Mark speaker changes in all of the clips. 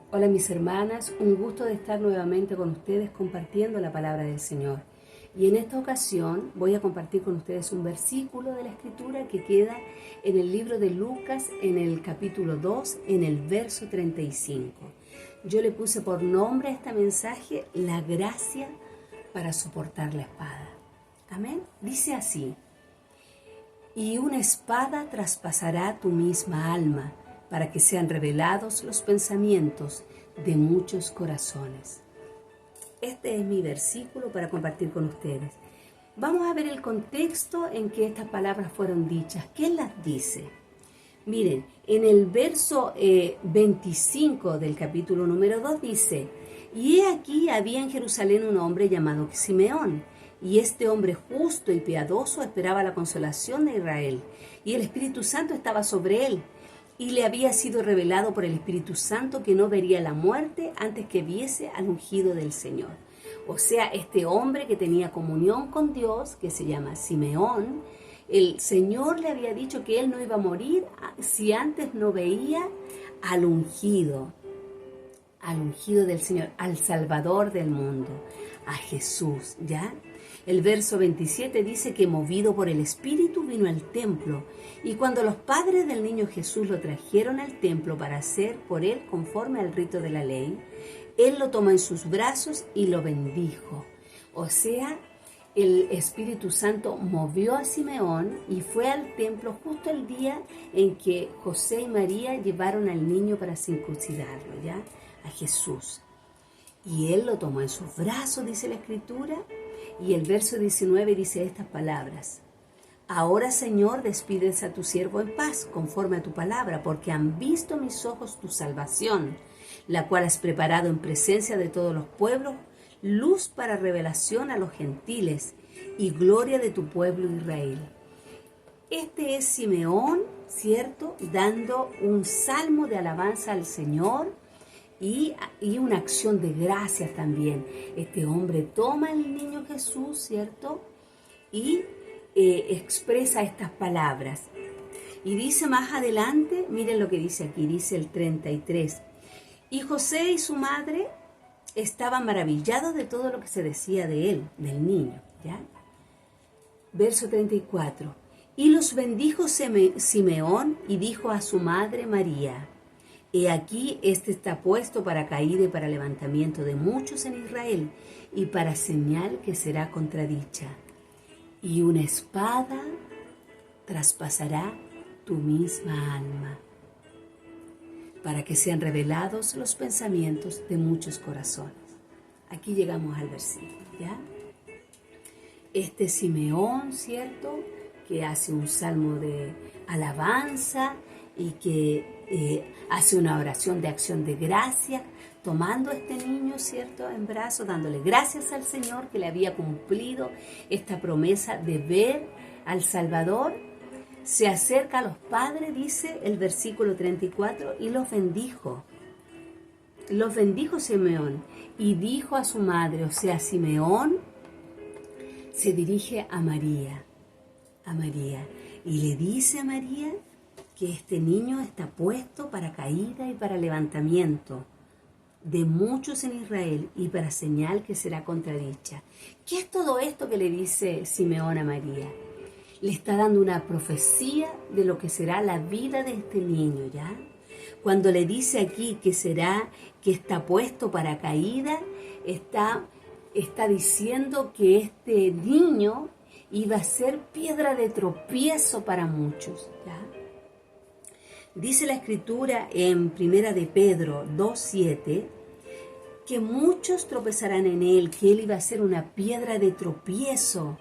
Speaker 1: Hola mis hermanas, un gusto de estar nuevamente con ustedes compartiendo la palabra del Señor. Y en esta ocasión voy a compartir con ustedes un versículo de la Escritura que queda en el libro de Lucas, en el capítulo 2, en el verso 35. Yo le puse por nombre a este mensaje, la gracia para soportar la espada. Amén. Dice así: y una espada traspasará tu misma alma, para que sean revelados los pensamientos de muchos corazones. Este es mi versículo para compartir con ustedes. Vamos a ver el contexto en que estas palabras fueron dichas. ¿Quién las dice? Miren, en el verso 25 del capítulo número 2 dice: y he aquí había en Jerusalén un hombre llamado Simeón, y este hombre justo y piadoso esperaba la consolación de Israel, y el Espíritu Santo estaba sobre él, y le había sido revelado por el Espíritu Santo que no vería la muerte antes que viese al ungido del Señor. O sea, este hombre que tenía comunión con Dios, que se llama Simeón, el Señor le había dicho que él no iba a morir si antes no veía al ungido del Señor, al Salvador del mundo, a Jesús, ¿ya? El verso 27 dice que movido por el Espíritu vino al templo, y cuando los padres del niño Jesús lo trajeron al templo para hacer por él conforme al rito de la ley, él lo tomó en sus brazos y lo bendijo. O sea, el Espíritu Santo movió a Simeón y fue al templo justo el día en que José y María llevaron al niño para circuncidarlo, ¿ya? A Jesús. Y él lo tomó en sus brazos, dice la Escritura, y el verso 19 dice estas palabras: ahora, Señor, despides a tu siervo en paz, conforme a tu palabra, porque han visto mis ojos tu salvación, la cual has preparado en presencia de todos los pueblos, luz para revelación a los gentiles y gloria de tu pueblo Israel. Este es Simeón, ¿cierto?, dando un salmo de alabanza al Señor y una acción de gracias también. Este hombre toma al niño Jesús, ¿cierto?, y expresa estas palabras. Y dice más adelante, miren lo que dice aquí, dice el 33. Y José y su madre estaban maravillados de todo lo que se decía de él, del niño, ¿ya? Verso 34. Y los bendijo Simeón y dijo a su madre María: he aquí, este está puesto para caída y para levantamiento de muchos en Israel, y para señal que será contradicha. Y una espada traspasará tu misma alma, para que sean revelados los pensamientos de muchos corazones. Aquí llegamos al versículo, ¿ya? Este Simeón, ¿cierto?, que hace un salmo de alabanza y que hace una oración de acción de gracia, tomando a este niño, ¿cierto?, en brazos, dándole gracias al Señor que le había cumplido esta promesa de ver al Salvador. Se acerca a los padres, dice el versículo 34, y los bendijo. Los bendijo Simeón y dijo a su madre, o sea, Simeón se dirige a María, y le dice a María que este niño está puesto para caída y para levantamiento de muchos en Israel y para señal que será contradicha. ¿Qué es todo esto que le dice Simeón a María? Le está dando una profecía de lo que será la vida de este niño, ¿ya? Cuando le dice aquí que está puesto para caída, está diciendo que este niño iba a ser piedra de tropiezo para muchos, ¿ya? Dice la Escritura en Primera de Pedro 2:7 que muchos tropezarán en él, que él iba a ser una piedra de tropiezo.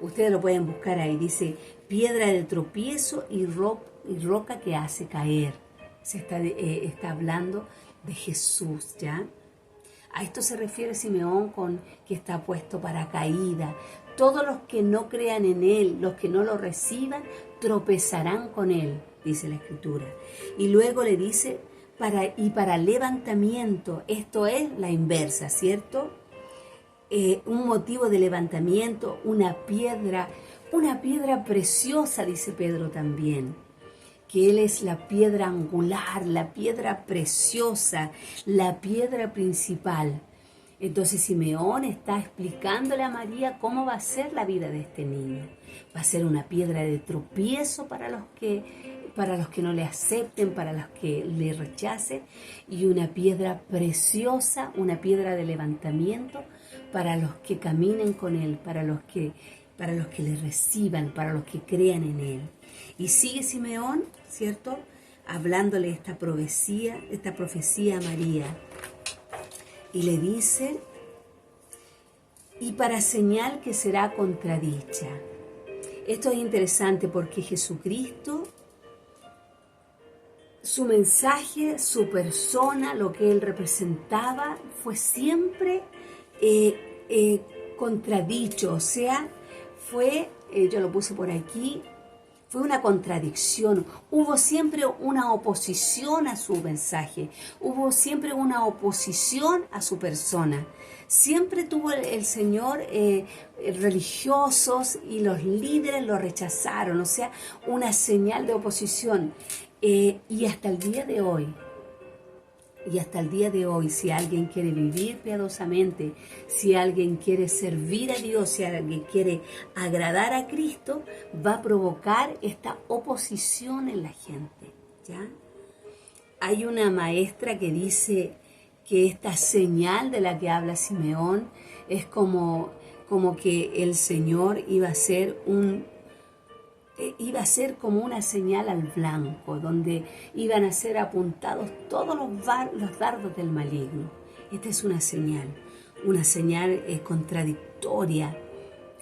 Speaker 1: Ustedes lo pueden buscar ahí, dice piedra de tropiezo y roca que hace caer. Se está hablando de Jesús, ¿ya? A esto se refiere Simeón con que está puesto para caída. Todos los que no crean en él, los que no lo reciban, tropezarán con él, dice la Escritura. Y luego le dice, para levantamiento, esto es la inversa, ¿cierto? Un motivo de levantamiento, una piedra preciosa, dice Pedro también. que Él es la piedra angular, la piedra preciosa, la piedra principal. Entonces Simeón está explicándole a María cómo va a ser la vida de este niño. Va a ser una piedra de tropiezo para los que no le acepten, para los que le rechacen, y una piedra preciosa, una piedra de levantamiento para los que caminen con Él, para los que le reciban, para los que crean en Él. Y sigue Simeón, ¿cierto?, hablándole esta profecía a María. Y le dice, y para señal que será contradicha. Esto es interesante porque Jesucristo, su mensaje, su persona, lo que Él representaba, fue siempre contradicho. O sea, fue, yo lo puse por aquí, fue una contradicción. Hubo siempre una oposición a su mensaje. Hubo siempre una oposición a su persona. Siempre tuvo el Señor religiosos y los líderes lo rechazaron. O sea, una señal de oposición. Y hasta el día de hoy, si alguien quiere vivir piadosamente, si alguien quiere servir a Dios, si alguien quiere agradar a Cristo, va a provocar esta oposición en la gente, ¿ya? Hay una maestra que dice que esta señal de la que habla Simeón es como que el Señor iba a ser como una señal al blanco, donde iban a ser apuntados todos los dardos del maligno. Esta es una señal contradictoria,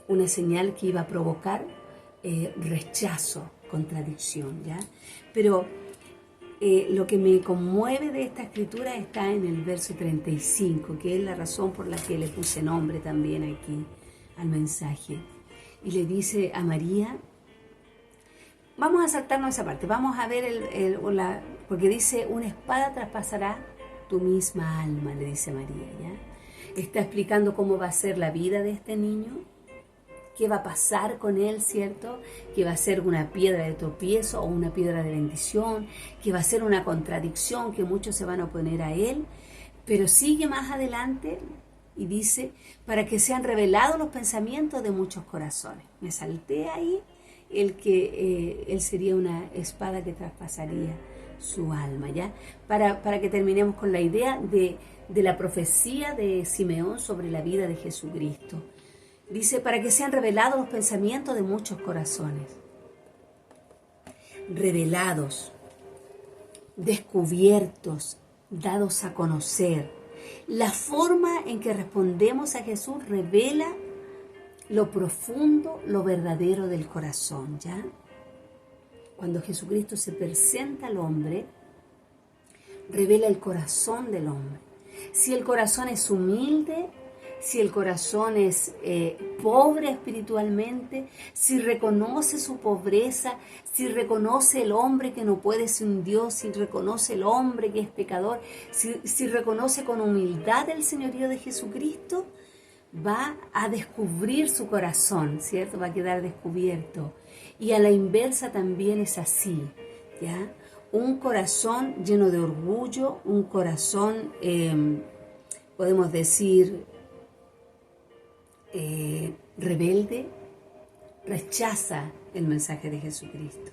Speaker 1: una señal que iba a provocar rechazo, contradicción, ¿ya? Pero lo que me conmueve de esta escritura está en el verso 35, que es la razón por la que le puse nombre también aquí al mensaje. Y le dice a María, vamos a saltarnos esa parte, vamos a ver porque dice, una espada traspasará tu misma alma, le dice María, ¿ya? Está explicando cómo va a ser la vida de este niño, qué va a pasar con él, ¿cierto? Que va a ser una piedra de tropiezo o una piedra de bendición, que va a ser una contradicción, que muchos se van a oponer a él, pero sigue más adelante y dice, para que sean revelados los pensamientos de muchos corazones. Me salté ahí él sería una espada que traspasaría su alma, ¿ya? Para que terminemos con la idea de la profecía de Simeón sobre la vida de Jesucristo. Dice, para que sean revelados los pensamientos de muchos corazones. Revelados, descubiertos, dados a conocer. La forma en que respondemos a Jesús revela lo profundo, lo verdadero del corazón, ¿ya? Cuando Jesucristo se presenta al hombre, revela el corazón del hombre. Si el corazón es humilde, si el corazón es pobre espiritualmente, si reconoce su pobreza, si reconoce el hombre que no puede sin Dios, si reconoce el hombre que es pecador, si reconoce con humildad el señorío de Jesucristo, va a descubrir su corazón, ¿cierto? Va a quedar descubierto. Y a la inversa también es así, ¿ya? Un corazón lleno de orgullo, un corazón, podemos decir, rebelde, rechaza el mensaje de Jesucristo.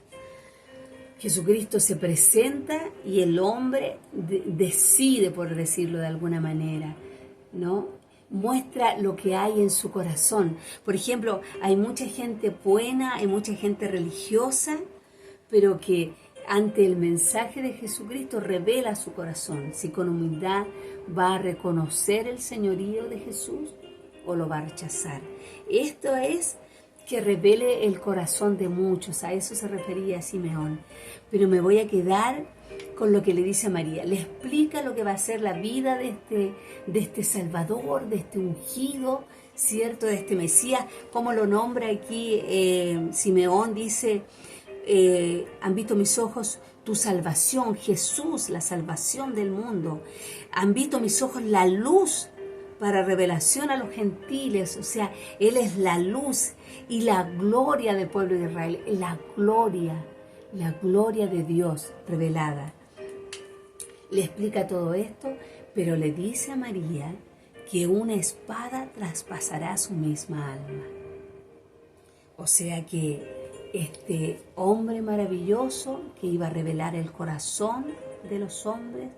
Speaker 1: Jesucristo se presenta y el hombre decide, por decirlo de alguna manera, ¿no? Muestra lo que hay en su corazón. Por ejemplo, hay mucha gente buena, hay mucha gente religiosa, pero que ante el mensaje de Jesucristo revela su corazón. Si con humildad va a reconocer el señorío de Jesús o lo va a rechazar. Esto es que revele el corazón de muchos. A eso se refería Simeón. Pero me voy a quedar con lo que le dice a María. Le explica lo que va a ser la vida de este Salvador, de este ungido, ¿cierto? De este Mesías. Como lo nombra aquí Simeón, dice, han visto mis ojos tu salvación, Jesús, la salvación del mundo. Han visto mis ojos la luz para revelación a los gentiles. O sea, Él es la luz y la gloria del pueblo de Israel. La la gloria de Dios revelada. Le explica todo esto, pero le dice a María que una espada traspasará su misma alma. O sea que este hombre maravilloso que iba a revelar el corazón de los hombres,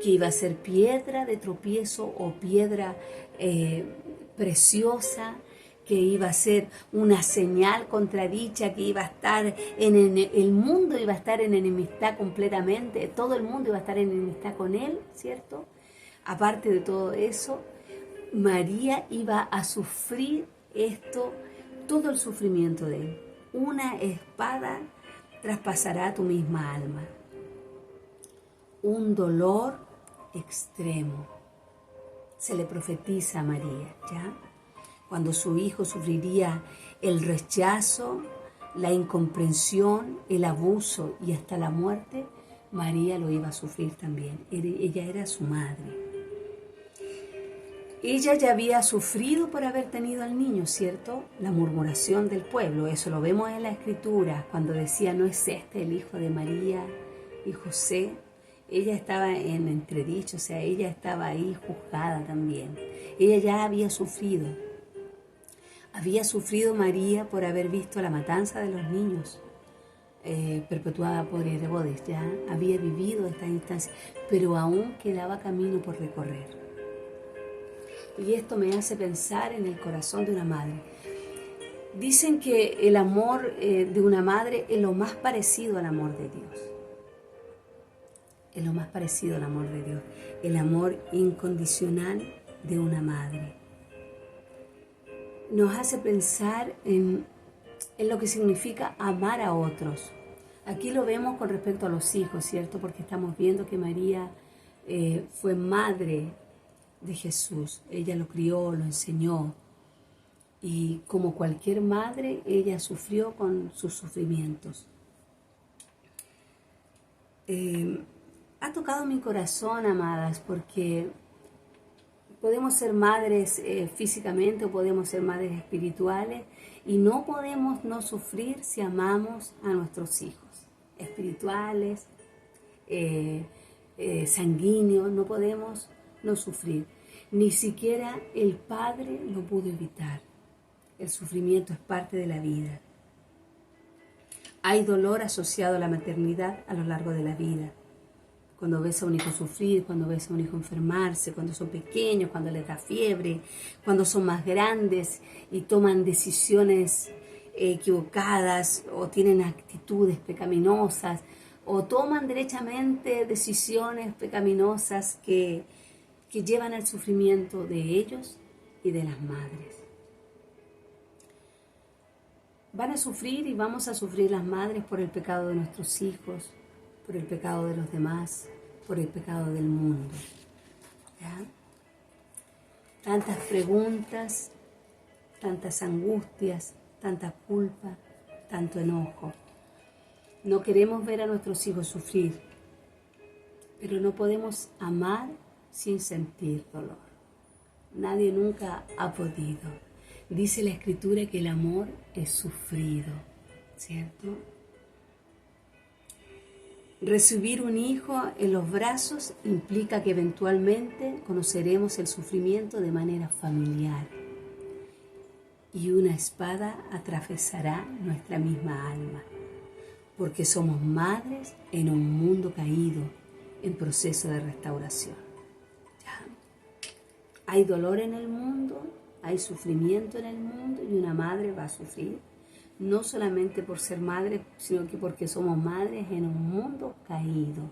Speaker 1: que iba a ser piedra de tropiezo o piedra preciosa, que iba a ser una señal contradicha, que iba a estar el mundo iba a estar en enemistad completamente, todo el mundo iba a estar en enemistad con él, ¿cierto? Aparte de todo eso, María iba a sufrir esto, todo el sufrimiento de él. Una espada traspasará tu misma alma. Un dolor extremo. Se le profetiza a María, ¿ya? Cuando su hijo sufriría el rechazo, la incomprensión, el abuso y hasta la muerte, María lo iba a sufrir también. Ella era su madre. Ella ya había sufrido por haber tenido al niño, ¿cierto? La murmuración del pueblo, eso lo vemos en la Escritura, cuando decía, ¿no es este el hijo de María y José? Ella estaba en entredicho, o sea, ella estaba ahí juzgada también. Ella ya había sufrido. Había sufrido María por haber visto la matanza de los niños perpetuada por Herodes, ya había vivido esta instancia, pero aún quedaba camino por recorrer. Y esto me hace pensar en el corazón de una madre. Dicen que el amor de una madre es lo más parecido al amor de Dios. Es lo más parecido al amor de Dios. El amor incondicional de una madre. Nos hace pensar en lo que significa amar a otros. Aquí lo vemos con respecto a los hijos, ¿cierto? Porque estamos viendo que María fue madre de Jesús. Ella lo crió, lo enseñó. Y como cualquier madre, ella sufrió con sus sufrimientos. Ha tocado mi corazón, amadas, porque podemos ser madres físicamente o podemos ser madres espirituales y no podemos no sufrir si amamos a nuestros hijos espirituales, sanguíneos, no podemos no sufrir. Ni siquiera el Padre lo pudo evitar. El sufrimiento es parte de la vida. Hay dolor asociado a la maternidad a lo largo de la vida. Cuando ves a un hijo sufrir, cuando ves a un hijo enfermarse, cuando son pequeños, cuando les da fiebre, cuando son más grandes y toman decisiones equivocadas o tienen actitudes pecaminosas o toman derechamente decisiones pecaminosas que llevan al sufrimiento de ellos y de las madres. Van a sufrir y vamos a sufrir las madres por el pecado de nuestros hijos, por el pecado de los demás, por el pecado del mundo. ¿Ya? Tantas preguntas, tantas angustias, tanta culpa, tanto enojo. No queremos ver a nuestros hijos sufrir, pero no podemos amar sin sentir dolor. Nadie nunca ha podido. Dice la Escritura que el amor es sufrido, ¿cierto? Recibir un hijo en los brazos implica que eventualmente conoceremos el sufrimiento de manera familiar y una espada atravesará nuestra misma alma, porque somos madres en un mundo caído en proceso de restauración. ¿Ya? Hay dolor en el mundo, hay sufrimiento en el mundo y una madre va a sufrir. No solamente por ser madre, sino que porque somos madres en un mundo caído.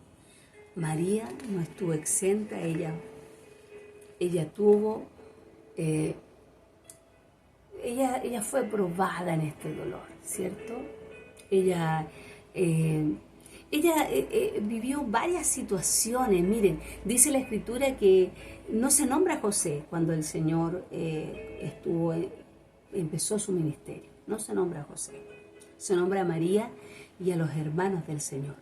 Speaker 1: María no estuvo exenta, ella tuvo, ella fue probada en este dolor, ¿cierto? Ella vivió varias situaciones. Miren, dice la Escritura que no se nombra a José cuando el Señor empezó su ministerio. No se nombra a José, se nombra a María y a los hermanos del Señor.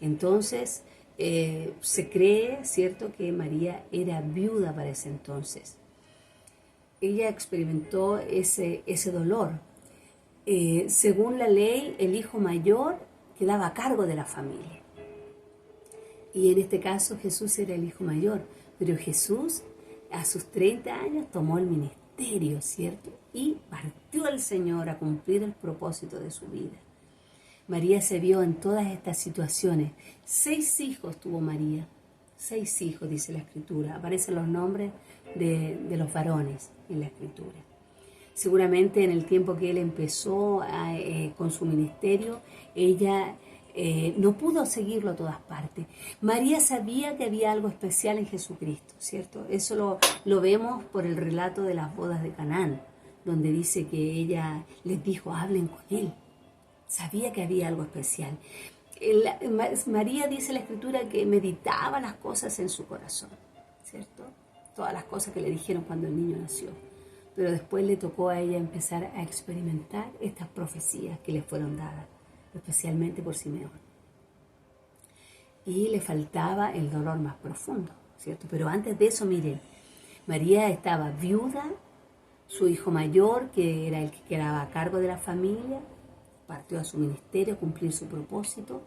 Speaker 1: Entonces, se cree, ¿cierto?, que María era viuda para ese entonces. Ella experimentó ese dolor. Según la ley, el hijo mayor quedaba a cargo de la familia. Y en este caso Jesús era el hijo mayor, pero Jesús a sus 30 años tomó el ministerio, ¿cierto? Y partió el Señor a cumplir el propósito de su vida. María se vio en todas estas situaciones. 6 hijos tuvo María. 6 hijos, dice la Escritura. Aparecen los nombres de los varones en la Escritura. Seguramente en el tiempo que él empezó con su ministerio, ella no pudo seguirlo a todas partes. María sabía que había algo especial en Jesucristo, ¿cierto? Eso lo vemos por el relato de las bodas de Canaán, donde dice que ella les dijo, hablen con él. Sabía que había algo especial. María, dice la Escritura, que meditaba las cosas en su corazón, ¿cierto? Todas las cosas que le dijeron cuando el niño nació. Pero después le tocó a ella empezar a experimentar estas profecías que le fueron dadas, especialmente por Simeón. Y le faltaba el dolor más profundo, ¿cierto? Pero antes de eso, miren, María estaba viuda, su hijo mayor, que era el que quedaba a cargo de la familia, partió a su ministerio a cumplir su propósito.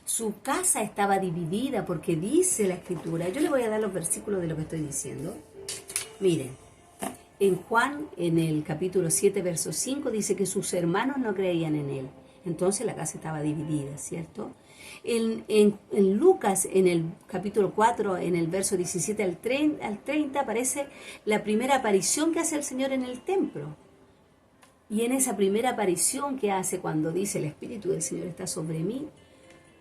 Speaker 1: Su casa estaba dividida porque dice la Escritura, yo le voy a dar los versículos de lo que estoy diciendo. Miren, en Juan, en el capítulo 7, verso 5, dice que sus hermanos no creían en él. Entonces la casa estaba dividida, ¿cierto? En Lucas, en el capítulo 4, en el verso 17 al 30, aparece la primera aparición que hace el Señor en el templo. Y en esa primera aparición que hace cuando dice el Espíritu del Señor está sobre mí,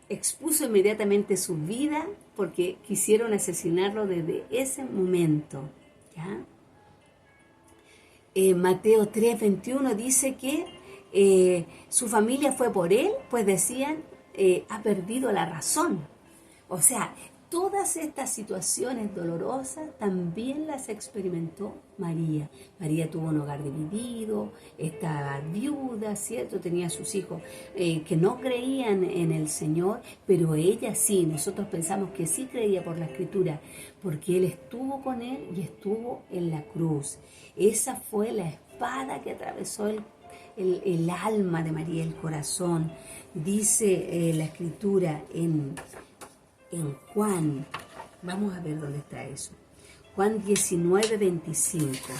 Speaker 1: expuso inmediatamente su vida porque quisieron asesinarlo desde ese momento. ¿Ya? Mateo 3:21 dice que su familia fue por él, pues decían, ha perdido la razón. O sea, todas estas situaciones dolorosas también las experimentó María. María tuvo un hogar dividido, estaba viuda, ¿cierto? Tenía sus hijos que no creían en el Señor, pero ella sí. Nosotros pensamos que sí creía por la Escritura, porque Él estuvo con él y estuvo en la cruz. Esa fue la espada que atravesó el alma de María, el corazón. Dice la Escritura en Juan, vamos a ver dónde está eso. Juan 19:25.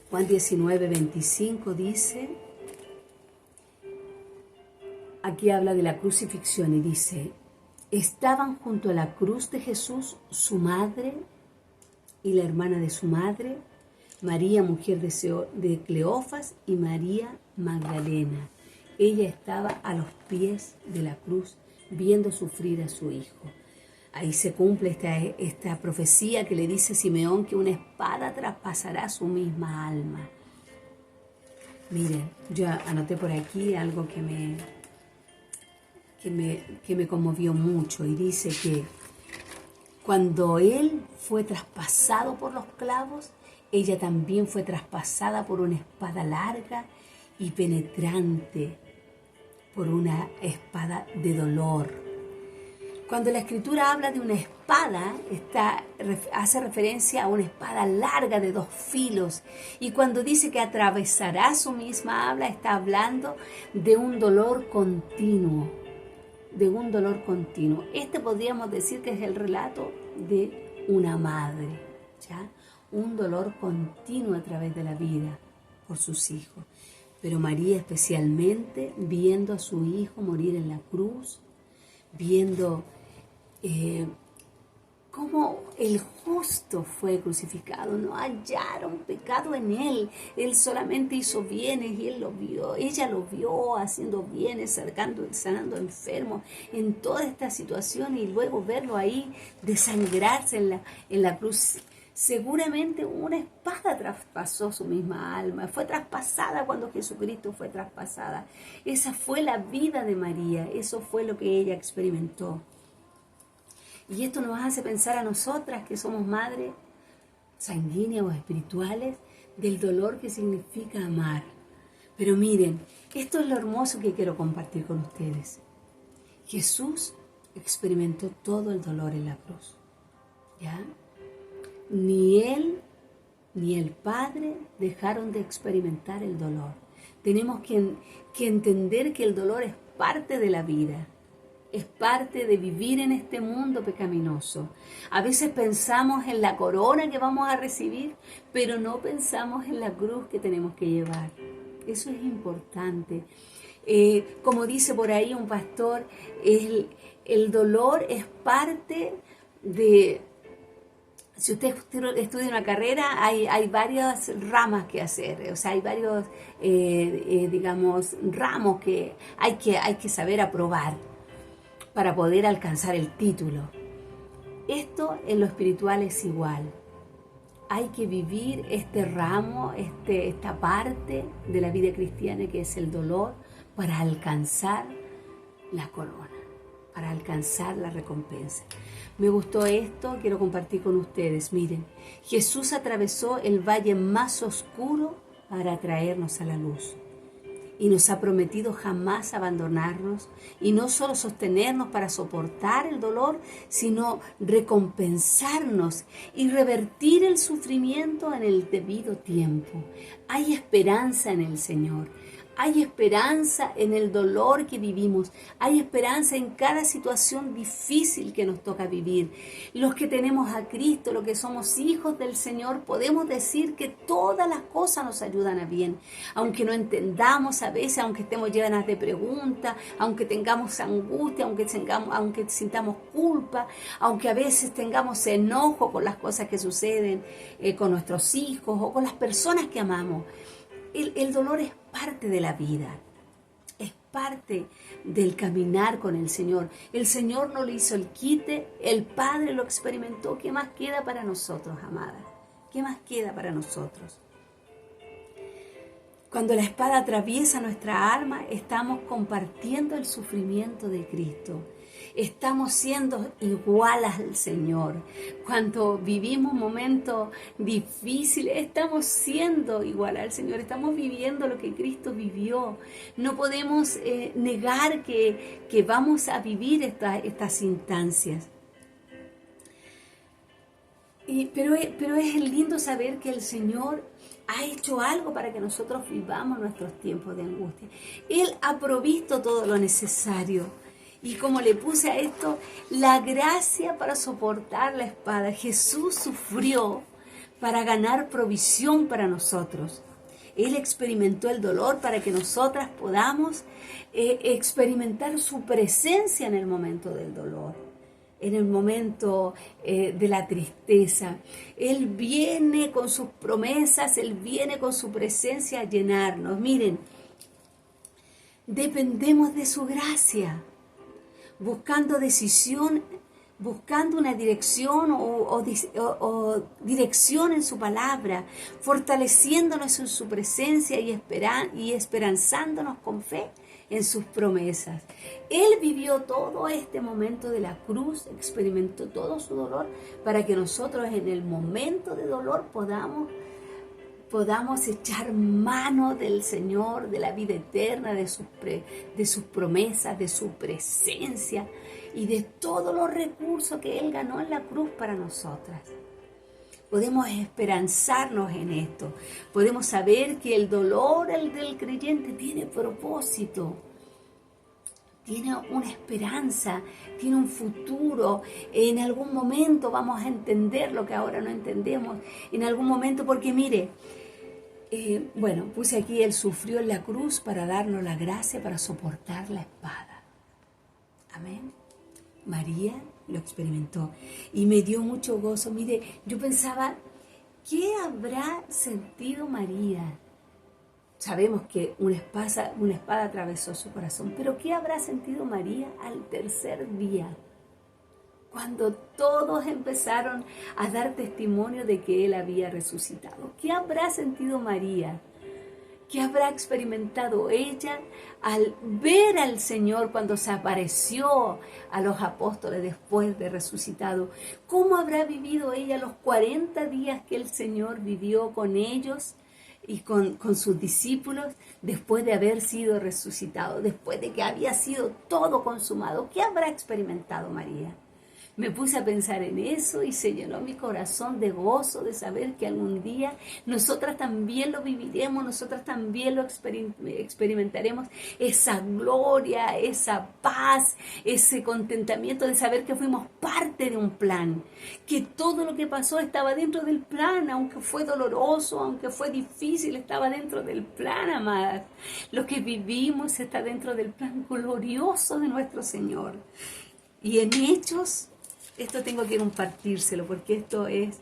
Speaker 1: Juan 19:25 dice, aquí habla de la crucifixión y dice, estaban junto a la cruz de Jesús su madre y la hermana de su madre, María, mujer de Cleofas, y María Magdalena. Ella estaba a los pies de la cruz viendo sufrir a su hijo. Ahí se cumple esta profecía que le dice Simeón que una espada traspasará su misma alma. Miren, yo anoté por aquí algo que me conmovió mucho y dice que cuando él fue traspasado por los clavos, ella también fue traspasada por una espada larga y penetrante, por una espada de dolor. Cuando la Escritura habla de una espada, hace referencia a una espada larga de 2 filos. Y cuando dice que atravesará su misma alma, está hablando de un dolor continuo. De un dolor continuo. Este podríamos decir que es el relato de una madre, ¿ya? Un dolor continuo a través de la vida por sus hijos. Pero María especialmente viendo a su hijo morir en la cruz, viendo cómo el justo fue crucificado, no hallaron pecado en él, él solamente hizo bienes y él lo vio, ella lo vio haciendo bienes, sanando enfermos, en toda esta situación y luego verlo ahí desangrarse en la cruz. Seguramente una espada traspasó su misma alma, fue traspasada cuando Jesucristo fue traspasada. Esa fue la vida de María, eso fue lo que ella experimentó. Y esto nos hace pensar a nosotras que somos madres sanguíneas o espirituales del dolor que significa amar. Pero miren, esto es lo hermoso que quiero compartir con ustedes. Jesús experimentó todo el dolor en la cruz, ¿ya? Ni Él ni el Padre dejaron de experimentar el dolor. Tenemos que entender que el dolor es parte de la vida. Es parte de vivir en este mundo pecaminoso. A veces pensamos en la corona que vamos a recibir, pero no pensamos en la cruz que tenemos que llevar. Eso es importante. Como dice por ahí un pastor, el dolor es parte de... Si usted estudia una carrera, hay varias ramas que hacer, o sea, hay varios, digamos, ramos que hay que saber aprobar para poder alcanzar el título. Esto en lo espiritual es igual. Hay que vivir este ramo, esta parte de la vida cristiana que es el dolor para alcanzar la corona, para alcanzar la recompensa. Me gustó esto, quiero compartir con ustedes. Miren, Jesús atravesó el valle más oscuro para traernos a la luz. Y nos ha prometido jamás abandonarnos y no solo sostenernos para soportar el dolor, sino recompensarnos y revertir el sufrimiento en el debido tiempo. Hay esperanza en el Señor. Hay esperanza en el dolor que vivimos. Hay esperanza en cada situación difícil que nos toca vivir. Los que tenemos a Cristo, los que somos hijos del Señor, podemos decir que todas las cosas nos ayudan a bien. Aunque no entendamos a veces, aunque estemos llenas de preguntas, aunque tengamos angustia, aunque sintamos culpa, aunque a veces tengamos enojo con las cosas que suceden con nuestros hijos o con las personas que amamos. El dolor es parte de la vida, es parte del caminar con el Señor. El Señor no le hizo el quite, el Padre lo experimentó. ¿Qué más queda para nosotros, amada? ¿Qué más queda para nosotros? Cuando la espada atraviesa nuestra alma, estamos compartiendo el sufrimiento de Cristo. Estamos siendo iguales al Señor. Cuando vivimos momentos difíciles, estamos siendo igual al Señor. Estamos viviendo lo que Cristo vivió. No podemos negar que vamos a vivir estas instancias. Pero es lindo saber que el Señor ha hecho algo para que nosotros vivamos nuestros tiempos de angustia. Él ha provisto todo lo necesario. Y como le puse a esto, la gracia para soportar la espada. Jesús sufrió para ganar provisión para nosotros. Él experimentó el dolor para que nosotras podamos experimentar su presencia en el momento del dolor, en el momento de la tristeza. Él viene con sus promesas, Él viene con su presencia a llenarnos. Miren, dependemos de su gracia. Buscando decisión, buscando una dirección o dirección en su palabra, fortaleciéndonos en su presencia y esperanzándonos con fe en sus promesas. Él vivió todo este momento de la cruz, experimentó todo su dolor para que nosotros en el momento de dolor podamos echar mano del Señor, de la vida eterna, de sus promesas, de su presencia y de todos los recursos que Él ganó en la cruz para nosotras. Podemos esperanzarnos en esto. Podemos saber que el dolor del creyente tiene propósito. Tiene una esperanza, tiene un futuro. En algún momento vamos a entender lo que ahora no entendemos. En algún momento, porque mire, puse aquí, Él sufrió en la cruz para darnos la gracia para soportar la espada. Amén. María lo experimentó y me dio mucho gozo. Mire, yo pensaba, ¿qué habrá sentido María? Sabemos que una espada atravesó su corazón, pero ¿qué habrá sentido María al tercer día? Cuando todos empezaron a dar testimonio de que Él había resucitado. ¿Qué habrá sentido María? ¿Qué habrá experimentado ella al ver al Señor cuando se apareció a los apóstoles después de resucitado? ¿Cómo habrá vivido ella los 40 días que el Señor vivió con ellos y con sus discípulos después de haber sido resucitado, después de que había sido todo consumado? ¿Qué habrá experimentado María? Me puse a pensar en eso y se llenó mi corazón de gozo, de saber que algún día nosotras también lo viviremos, nosotras también lo experimentaremos, esa gloria, esa paz, ese contentamiento de saber que fuimos parte de un plan, que todo lo que pasó estaba dentro del plan, aunque fue doloroso, aunque fue difícil, estaba dentro del plan, amadas. Lo que vivimos está dentro del plan glorioso de nuestro Señor. Y en Hechos, esto tengo que compartírselo porque esto es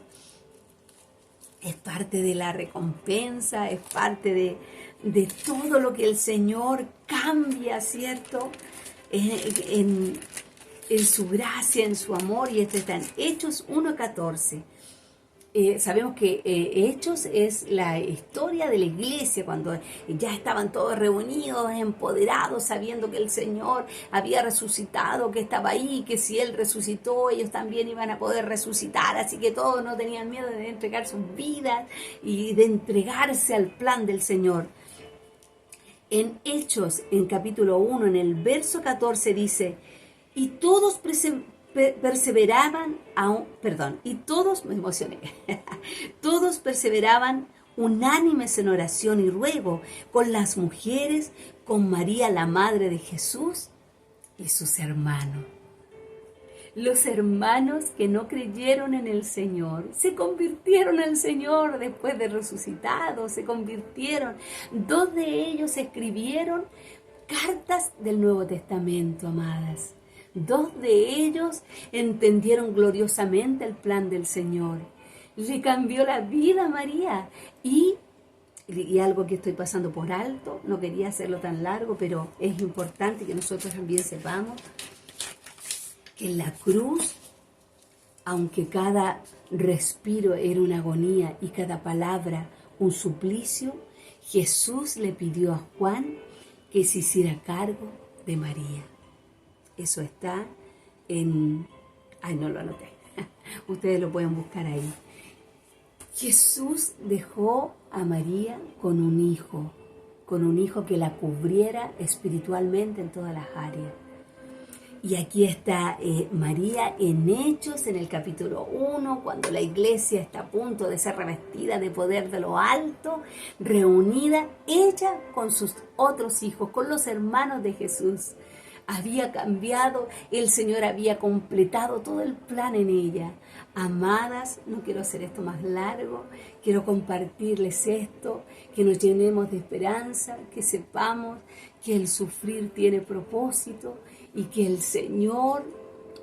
Speaker 1: parte de la recompensa, es parte de todo lo que el Señor cambia, ¿cierto? En su gracia, en su amor, y esto está en Hechos 1:14. Sabemos que Hechos es la historia de la iglesia, cuando ya estaban todos reunidos, empoderados, sabiendo que el Señor había resucitado, que estaba ahí, que si Él resucitó, ellos también iban a poder resucitar, así que todos no tenían miedo de entregar sus vidas y de entregarse al plan del Señor. En Hechos, en capítulo 1, en el verso 14 dice, y todos perseveraban me emocioné, todos perseveraban unánimes en oración y ruego con las mujeres, con María la madre de Jesús y sus hermanos. Los hermanos que no creyeron en el Señor se convirtieron al Señor después de resucitado, se convirtieron. 2 de ellos escribieron cartas del Nuevo Testamento, amadas. 2 de ellos entendieron gloriosamente el plan del Señor. Le cambió la vida a María. Y algo que estoy pasando por alto, no quería hacerlo tan largo, pero es importante que nosotros también sepamos que en la cruz, aunque cada respiro era una agonía y cada palabra un suplicio, Jesús le pidió a Juan que se hiciera cargo de María. Eso está en... Ay, no lo anoté. Ustedes lo pueden buscar ahí. Jesús dejó a María con un hijo que la cubriera espiritualmente en todas las áreas. Y aquí está María en Hechos, en el capítulo 1, cuando la iglesia está a punto de ser revestida de poder de lo alto, reunida, ella con sus otros hijos, con los hermanos de Jesús. Había cambiado, el Señor había completado todo el plan en ella. Amadas, no quiero hacer esto más largo, quiero compartirles esto, que nos llenemos de esperanza, que sepamos que el sufrir tiene propósito y que el Señor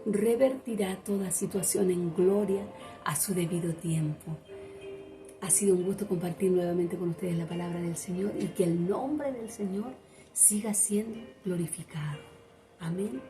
Speaker 1: revertirá toda situación en gloria a su debido tiempo. Ha sido un gusto compartir nuevamente con ustedes la palabra del Señor y que el nombre del Señor siga siendo glorificado. Amén.